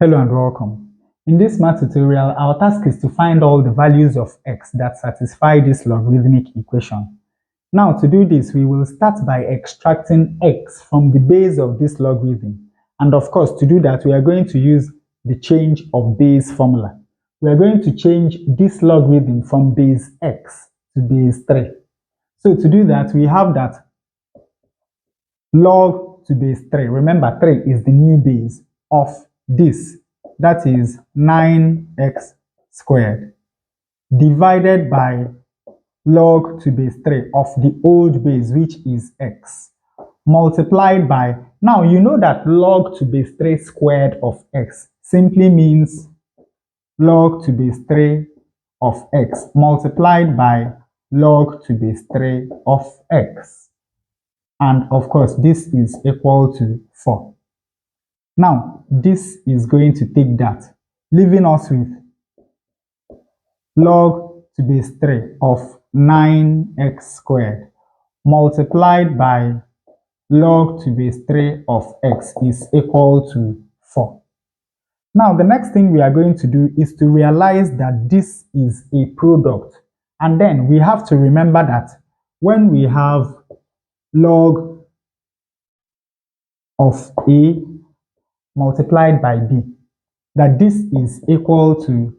Hello and welcome. In this math tutorial, our task is to find all the values of x that satisfy this logarithmic equation. Now, to do this, we will start by extracting x from the base of this logarithm. And of course, to do that, we are going to use the change of base formula. We are going to change this logarithm from base x to base 3. So to do that, we have that log to base 3. Remember, 3 is the new base of this. That is 9x squared divided by log to base 3 of the old base, which is x, multiplied by, now you know that log to base 3 squared of x simply means log to base 3 of x multiplied by log to base 3 of x. And of course, this is equal to 4. Now, this is going to take that, leaving us with log to base 3 of 9x squared multiplied by log to base 3 of x is equal to 4. Now, the next thing we are going to do is to realize that this is a product. And then we have to remember that when we have log of a multiplied by b, that this is equal to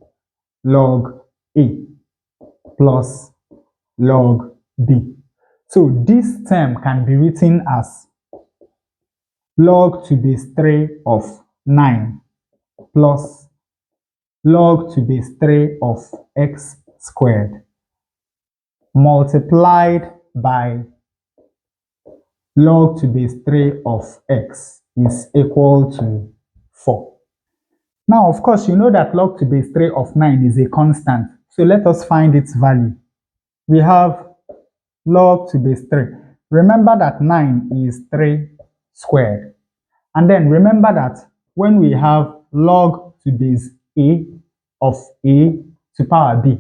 log a plus log b. So this term can be written as log to base 3 of 9 plus log to base 3 of x squared multiplied by log to base 3 of x is equal to 4. Now, of course, you know that log to base 3 of 9 is a constant. So let us find its value. We have log to base 3. Remember that 9 is 3 squared. And then remember that when we have log to base a of a to power b,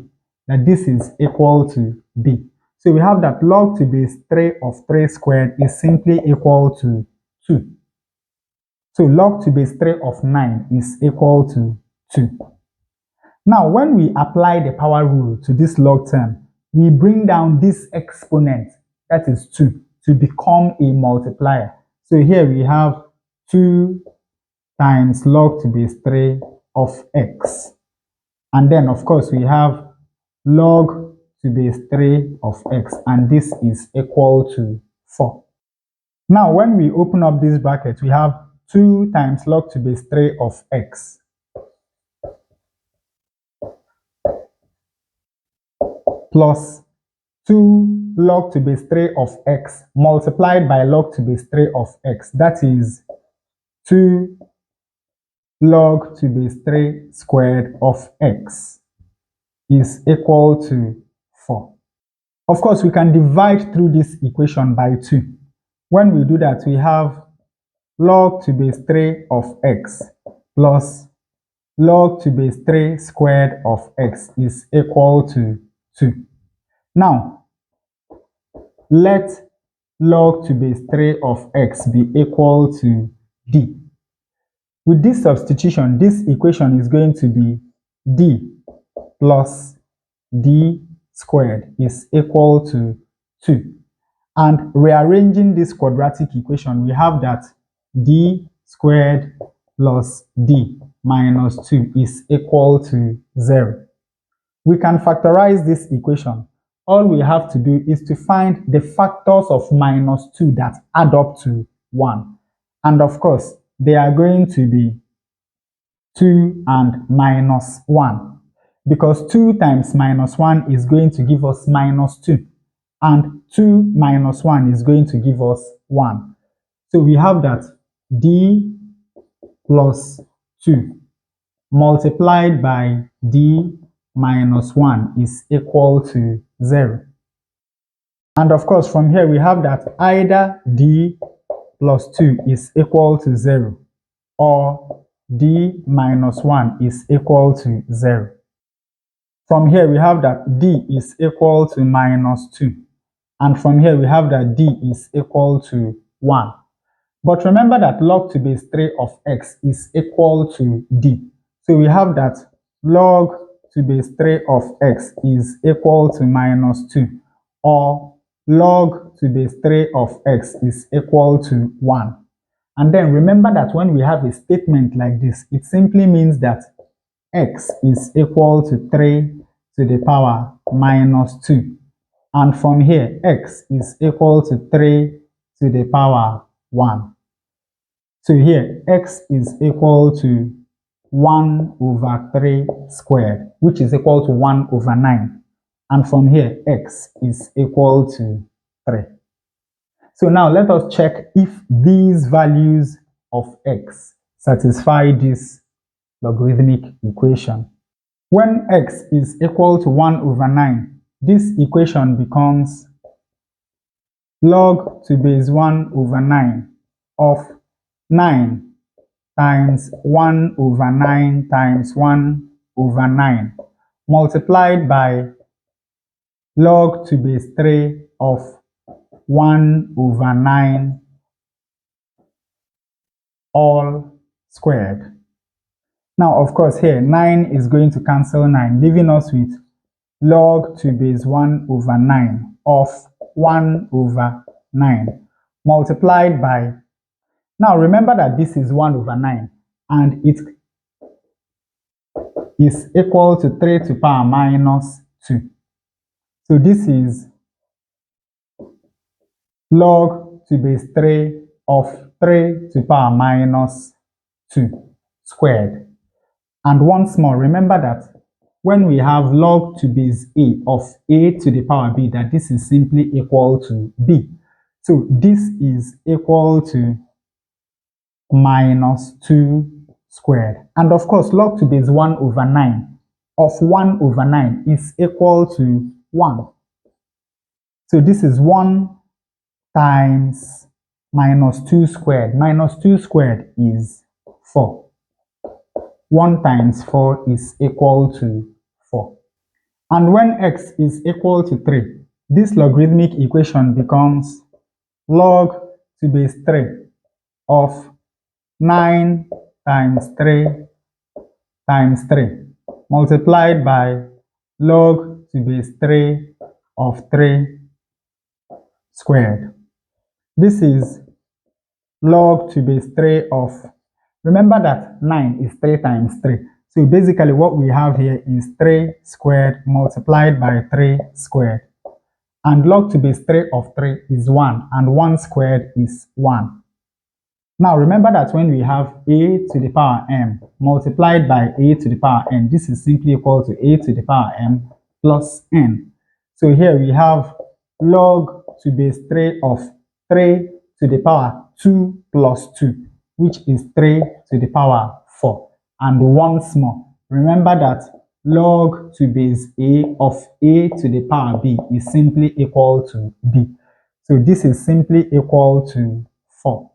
that this is equal to b. So we have that log to base 3 of 3 squared is simply equal to 2. So log to base 3 of 9 is equal to 2. Now, when we apply the power rule to this log term, we bring down this exponent, that is 2, to become a multiplier. So here we have 2 times log to base 3 of x. And then, of course, we have log to base 3 of x, and this is equal to 4. Now, when we open up this bracket, we have 2 times log to base 3 of x plus 2 log to base 3 of x multiplied by log to base 3 of x. That is 2 log to base 3 squared of x is equal to 4. Of course, we can divide through this equation by 2. When we do that, we have log to base 3 of x plus log to base 3 squared of x is equal to 2. Now, let log to base 3 of x be equal to d. With this substitution, this equation is going to be d plus d squared is equal to 2. And rearranging this quadratic equation, we have that d squared plus d minus 2 is equal to 0. We can factorize this equation. All we have to do is to find the factors of minus 2 that add up to 1. And of course, they are going to be 2 and minus 1. Because 2 times minus 1 is going to give us minus 2. And 2 minus 1 is going to give us 1. So we have that d plus 2 multiplied by d minus 1 is equal to 0. And of course, from here we have that either d plus 2 is equal to 0 or d minus 1 is equal to 0. From here we have that d is equal to minus 2. And from here we have that d is equal to 1. But remember that log to base 3 of x is equal to d. So we have that log to base 3 of x is equal to minus 2, or log to base 3 of x is equal to 1. And then remember that when we have a statement like this, it simply means that x is equal to 3 to the power minus 2. And from here, x is equal to 3 to the power 1. So here, x is equal to 1 over 3 squared, which is equal to 1 over 9. And from here, x is equal to 3. So now let us check if these values of x satisfy this logarithmic equation. When x is equal to 1 over 9, this equation becomes log to base 1 over 9 of 9 times 1 over 9 times 1 over 9 multiplied by log to base 3 of 1 over 9 all squared. Now, of course, here 9 is going to cancel 9, leaving us with log to base 1 over 9 of 1 over 9 multiplied by, now remember that this is 1 over 9 and it is equal to 3 to the power minus 2. So this is log to base 3 of 3 to the power minus 2 squared. And once more, remember that when we have log to base a of a to the power b, that this is simply equal to b. So this is equal to minus 2 squared. And of course, log to base 1 over 9 of 1 over 9 is equal to 1. So this is 1 times minus 2 squared. Minus 2 squared is 4. 1 times 4 is equal to 4. And when x is equal to 3, this logarithmic equation becomes log to base 3 of 9 times 3 times 3 multiplied by log to base 3 of 3 squared. This is log to base 3 of, remember that 9 is 3 times 3. So basically what we have here is 3 squared multiplied by 3 squared. And log to base 3 of 3 is 1, and 1 squared is 1. Now remember that when we have a to the power m multiplied by a to the power n, this is simply equal to a to the power m plus n. So here we have log to base 3 of 3 to the power 2 plus 2, which is 3 to the power 4. And once more, remember that log to base a of a to the power b is simply equal to b. So this is simply equal to 4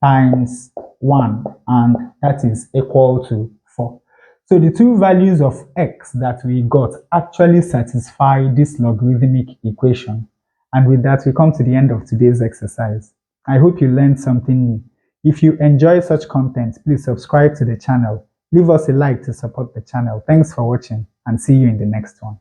times 1, and that is equal to 4. So the two values of x that we got actually satisfy this logarithmic equation. And with that, we come to the end of today's exercise. I hope you learned something new. If you enjoy such content, please subscribe to the channel. Leave us a like to support the channel. Thanks for watching, and see you in the next one.